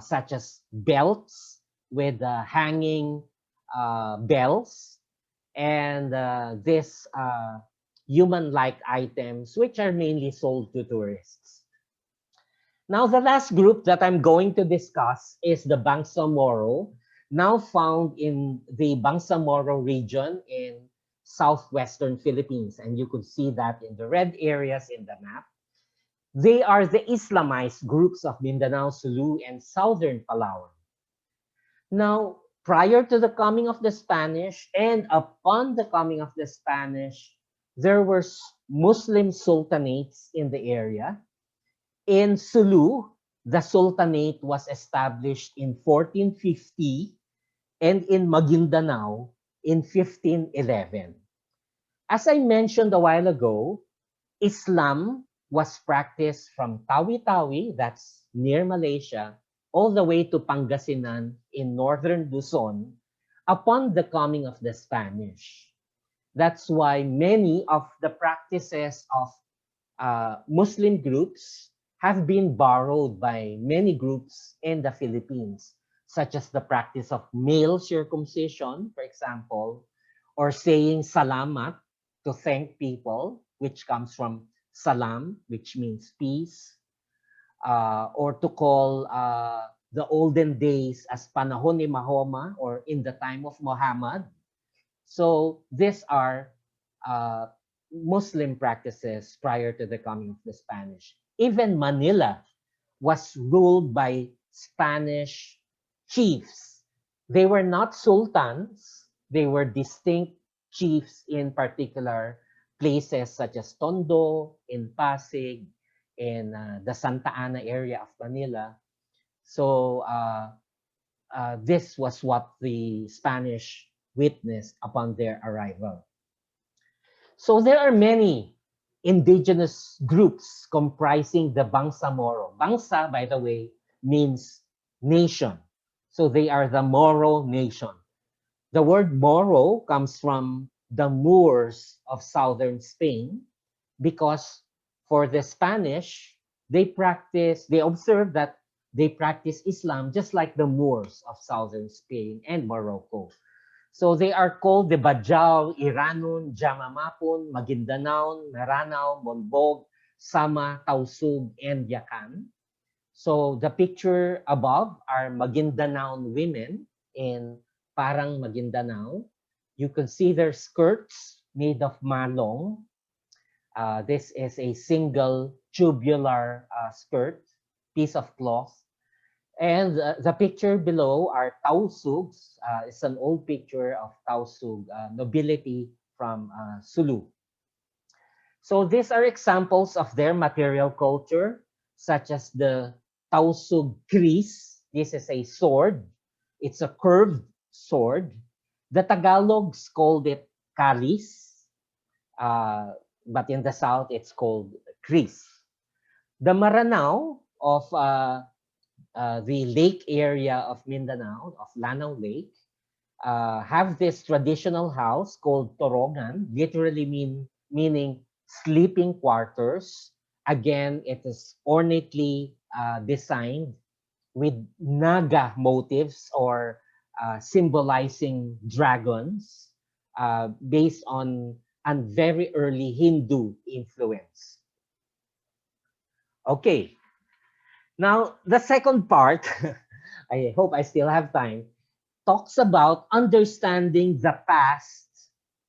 Speaker 1: such as belts with hanging bells, and this human-like items, which are mainly sold to tourists. Now, the last group that I'm going to discuss is the Bangsamoro, now found in the Bangsamoro region in southwestern Philippines. And you could see that in the red areas in the map. They are the Islamized groups of Mindanao, Sulu, and southern Palawan. Now, prior to the coming of the Spanish and upon the coming of the Spanish, there were Muslim sultanates in the area. In Sulu, the sultanate was established in 1450, and in Maguindanao, in 1511. As I mentioned a while ago, Islam was practiced from Tawi-Tawi, that's near Malaysia, all the way to Pangasinan in northern Luzon upon the coming of the Spanish. That's why many of the practices of Muslim groups have been borrowed by many groups in the Philippines, such as the practice of male circumcision, for example, or saying salamat to thank people, which comes from salam, which means peace, or to call the olden days as panahon ni Mahoma or in the time of Muhammad. So these are uh, Muslim practices prior to the coming of the Spanish. Even Manila was ruled by Spanish chiefs. They were not sultans, they were distinct chiefs in particular places such as Tondo, in Pasig, in the Santa Ana area of Manila. So this was what the Spanish witnessed upon their arrival. So there are many indigenous groups comprising the Bangsamoro. Bangsa, by the way, means nation. So they are the Moro nation. The word Moro comes from the Moors of southern Spain because for the Spanish, they observe that they practice Islam just like the Moors of southern Spain and Morocco. So they are called the Bajau, Iranon, Jamamapon, Maguindanaon, Maranao, Monbog, Sama, Tausug, and Yakan. So the picture above are Maguindanaon women in Parang Maguindanao. You can see their skirts made of malong. This is a single tubular skirt, piece of cloth. And the picture below are Tausugs. It's an old picture of Tausug nobility from Sulu. So these are examples of their material culture, such as the Tausug Kris. This is a sword. It's a curved sword. The Tagalogs called it Kalis, but in the south it's called Kris. The Maranao of the lake area of Mindanao, of Lanao Lake, have this traditional house called Torongan, literally meaning sleeping quarters. Again, it is ornately designed with naga motifs or symbolizing dragons based on a very early Hindu influence. Okay, now the second part, I hope I still have time, talks about understanding the past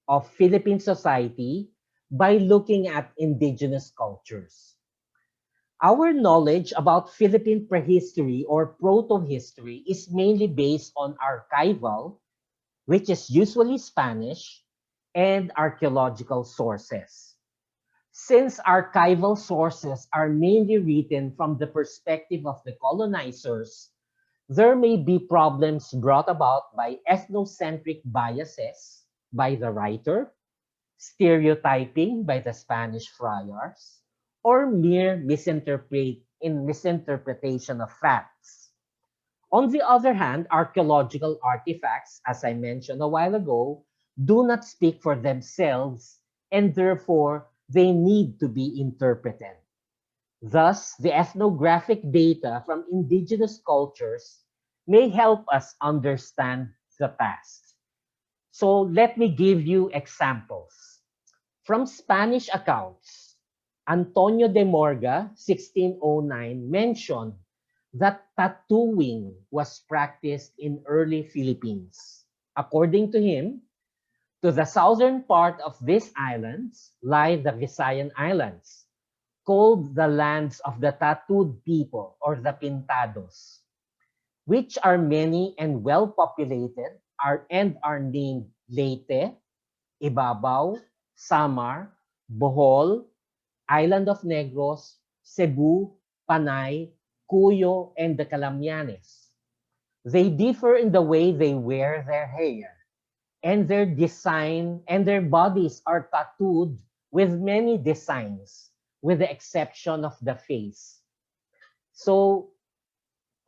Speaker 1: of Philippine society by looking at indigenous cultures. Our knowledge about Philippine prehistory or proto-history is mainly based on archival, which is usually Spanish, and archaeological sources. Since archival sources are mainly written from the perspective of the colonizers, there may be problems brought about by ethnocentric biases by the writer, stereotyping by the Spanish friars, or mere misinterpretation of facts. On the other hand, archaeological artifacts, as I mentioned a while ago, do not speak for themselves and therefore they need to be interpreted. Thus, the ethnographic data from indigenous cultures may help us understand the past. So let me give you examples. From Spanish accounts, Antonio de Morga, 1609, mentioned that tattooing was practiced in early Philippines. According to him, to the southern part of these islands lie the Visayan Islands, called the lands of the tattooed people or the Pintados, which are many and well populated and are named Leyte, Ibabaw, Samar, Bohol, Island of Negros, Cebu, Panay, Cuyo, and the Calamianes. They differ in the way they wear their hair. and their design and their bodies are tattooed with many designs, with the exception of the face. So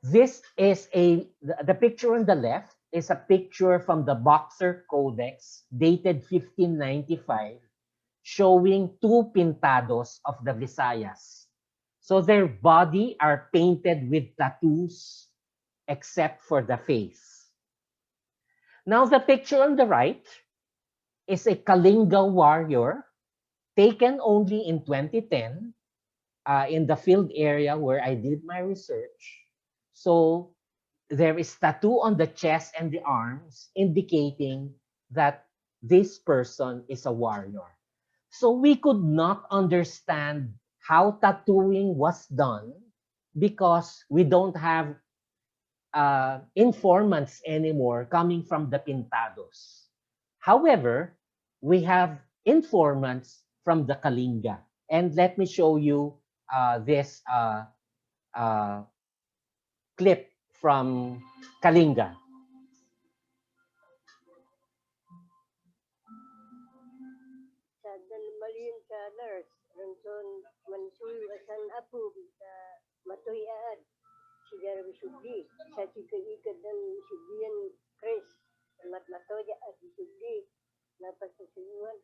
Speaker 1: this is the picture on the left is a picture from the Boxer Codex dated 1595 showing two pintados of the Visayas. So their body are painted with tattoos except for the face. Now the picture on the right is a Kalinga warrior taken only in 2010 in the field area where I did my research. So there is tattoo on the chest and the arms indicating that this person is a warrior. So we could not understand how tattooing was done because we don't have informants anymore coming from the pintados. However, we have informants from the Kalinga. And let me show you this uh, clip from Kalinga.
Speaker 2: Sadal malin sa nurse, ranson mansul asan apu sa matoyaan. Sigar bisugdi, sa chika ikad ng bisugdian Chris, mat matoya at bisugdi, napasasuyuan.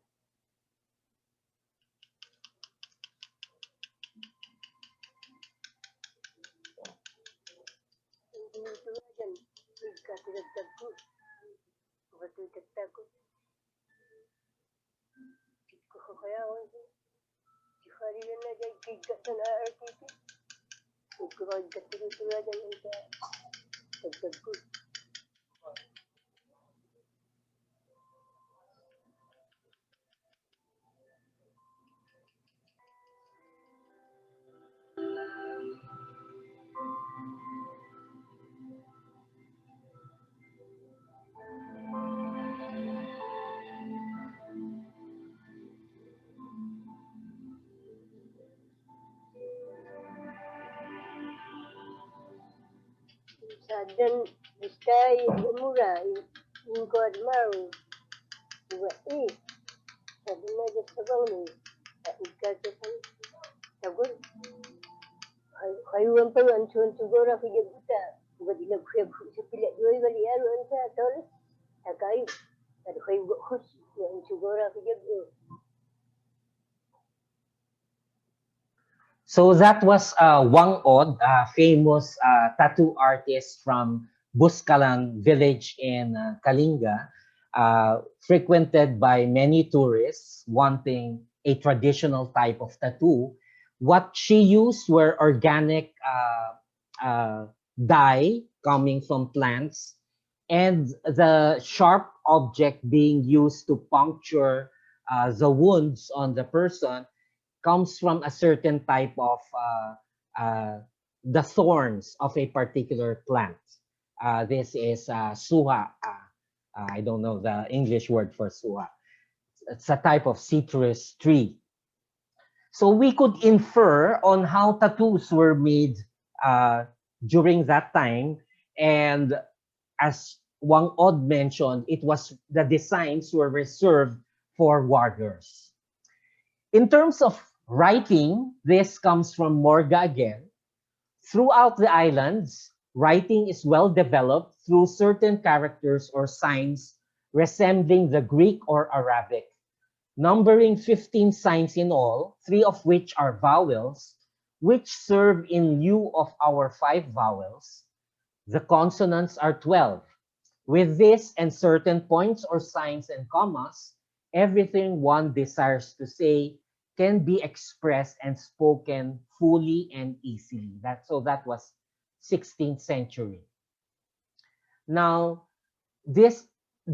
Speaker 2: Hindi ito yan, ikatagtag ko, ikatagtag ko, ko kaya ako, ikari na dyan, kikat na RTP, ikatagtag yan sa tagtag ko. Sadan biskai mura in god maru wa sadan na just sabang ni ikate san tagul hayuan pa an chon tugora fi buta gadi na khwe su pila yoi bali yaro anta tol takai tad khay khus an tugora fi
Speaker 1: So that was Wang Od, a famous tattoo artist from Buskalang village in Kalinga, frequented by many tourists wanting a traditional type of tattoo. What she used were organic dye coming from plants and the sharp object being used to puncture the wounds on the person comes from a certain type of the thorns of a particular plant. This is suha. I don't know the English word for suha. It's a type of citrus tree. So we could infer on how tattoos were made uh, during that time. And as Wang Od mentioned, it was the designs were reserved for warriors. In terms of writing, this comes from Morga again. Throughout the islands, writing is well developed through certain characters or signs resembling the Greek or Arabic, numbering 15 signs in all, 3 of which are vowels, which serve in lieu of our 5 vowels. The consonants are 12. With this and certain points or signs and commas, everything one desires to say can be expressed and spoken fully and easily. That was 16th century. Now, this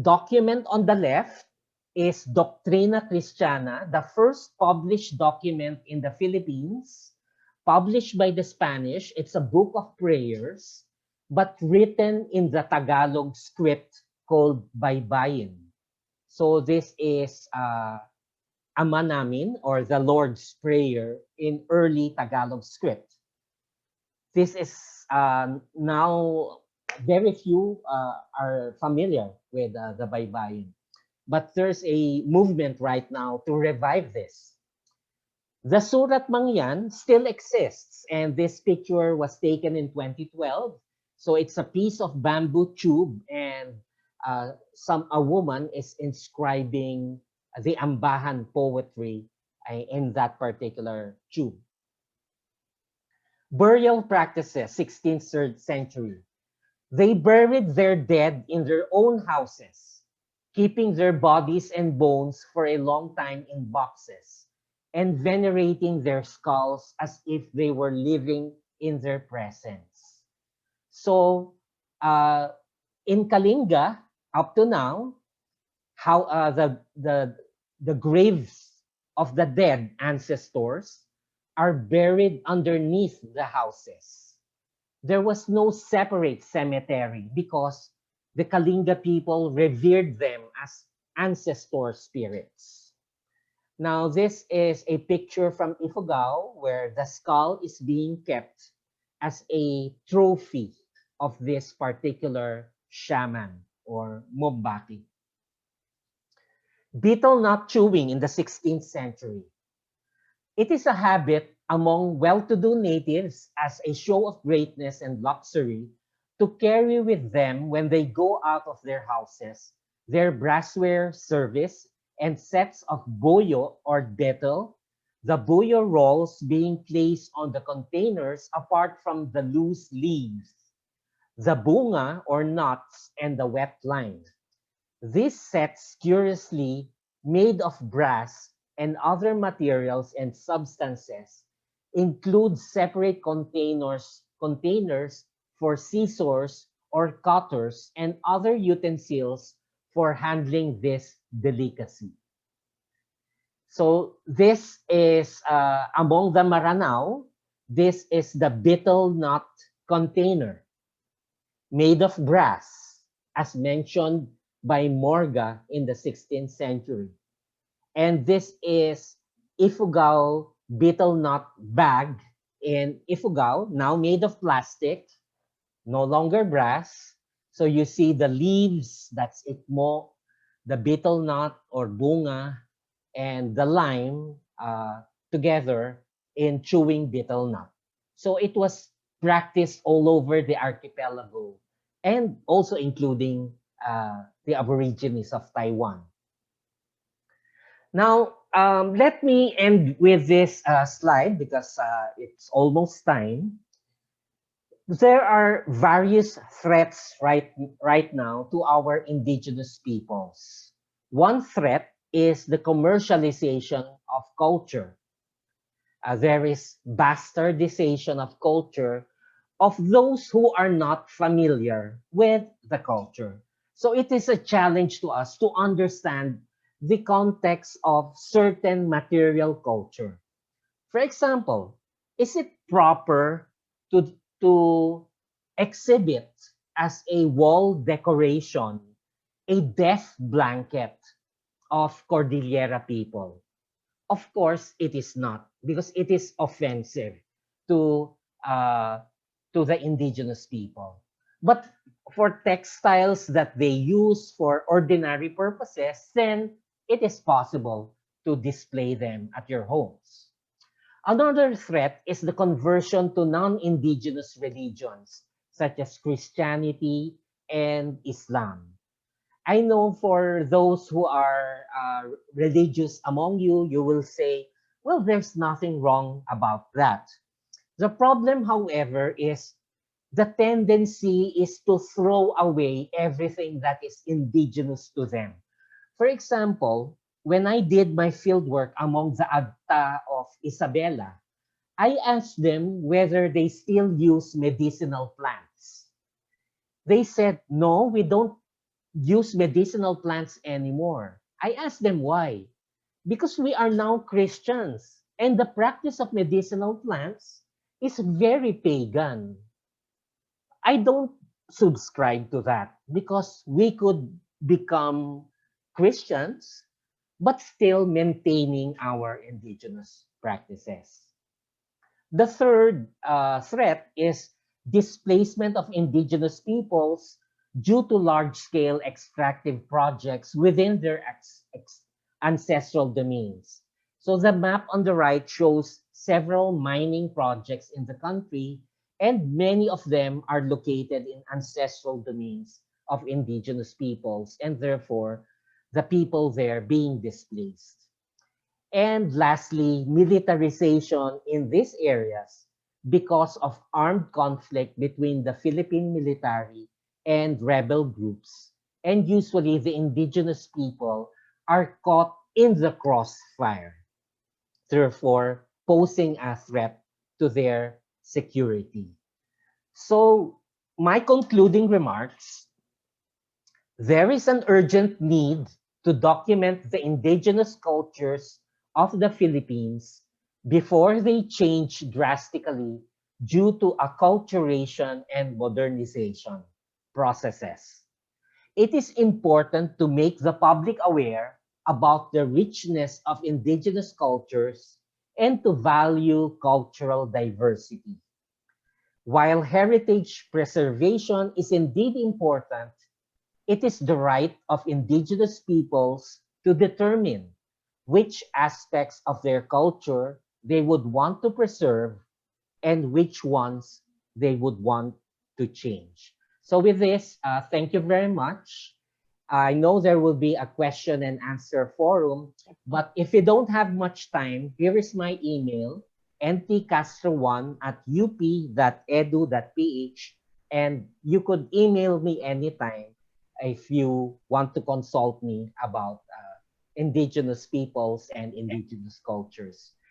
Speaker 1: document on the left is Doctrina Christiana, the first published document in the Philippines, published by the Spanish. It's a book of prayers, but written in the Tagalog script called Baybayin. So this is Ama Namin or the Lord's Prayer in early Tagalog script. This is now very few are familiar with the Baybayin. but there's a movement right now to revive this. The Surat Mangyan still exists, and this picture was taken in 2012. So it's a piece of bamboo tube, and a woman is inscribing the Ambahan poetry in that particular tube. Burial practices, 16th century. They buried their dead in their own houses, keeping their bodies and bones for a long time in boxes, and venerating their skulls as if they were living in their presence. So, uh, in Kalinga, up to now, how the graves of the dead ancestors are buried underneath the houses. There was no separate cemetery because the Kalinga people revered them as ancestor spirits. Now, this is a picture from Ifugao where the skull is being kept as a trophy of this particular shaman or Mombaki. Betel nut chewing in the 16th century. It is a habit among well-to-do natives as a show of greatness and luxury to carry with them when they go out of their houses their brassware service and sets of boyo or betel, the boyo rolls being placed on the containers apart from the loose leaves, the bunga or nuts, and the wet lime. These sets, curiously made of brass and other materials and substances, include separate containers for scissors or cutters and other utensils for handling this delicacy. So this is among the Maranao. This is the betel nut container made of brass, as mentioned by Morga in the 16th century. And this is Ifugao betel nut bag in Ifugao, now made of plastic, no longer brass. So you see the leaves, that's ikmo, the betel nut or bunga, and the lime together in chewing betel nut. So it was practiced all over the archipelago and also including the Aborigines of Taiwan. Now, let me end with this slide because it's almost time. There are various threats right now to our indigenous peoples. One threat is the commercialization of culture. There is bastardization of culture of those who are not familiar with the culture. So it is a challenge to us to understand the context of certain material culture. For example, is it proper to exhibit as a wall decoration a death blanket of Cordillera people? Of course, it is not because it is offensive to uh, to the indigenous people. But for textiles that they use for ordinary purposes, then it is possible to display them at your homes. Another threat is the conversion to non-indigenous religions such as Christianity and Islam. I know for those who are religious among you, you will say, well, there's nothing wrong about that. The problem, however, is the tendency is to throw away everything that is indigenous to them. For example, when I did my fieldwork among the Agta of Isabela, I asked them whether they still use medicinal plants. They said, no, we don't use medicinal plants anymore. I asked them why. Because we are now Christians and the practice of medicinal plants is very pagan. I don't subscribe to that because we could become Christians but still maintaining our indigenous practices. The third threat is displacement of indigenous peoples due to large-scale extractive projects within their ancestral domains. So the map on the right shows several mining projects in the country, and many of them are located in ancestral domains of indigenous peoples, and therefore the people there being displaced. And lastly, militarization in these areas because of armed conflict between the Philippine military and rebel groups. And usually the indigenous people are caught in the crossfire, therefore posing a threat to their security. So, my concluding remarks: there is an urgent need to document the indigenous cultures of the Philippines before they change drastically due to acculturation and modernization processes. It is important to make the public aware about the richness of indigenous cultures and to value cultural diversity. While heritage preservation is indeed important, it is the right of indigenous peoples to determine which aspects of their culture they would want to preserve and which ones they would want to change. So with this, thank you very much. I know there will be a question and answer forum, but if you don't have much time, here is my email, ntcastro1 at up.edu.ph, and you could email me anytime if you want to consult me about indigenous peoples and indigenous cultures.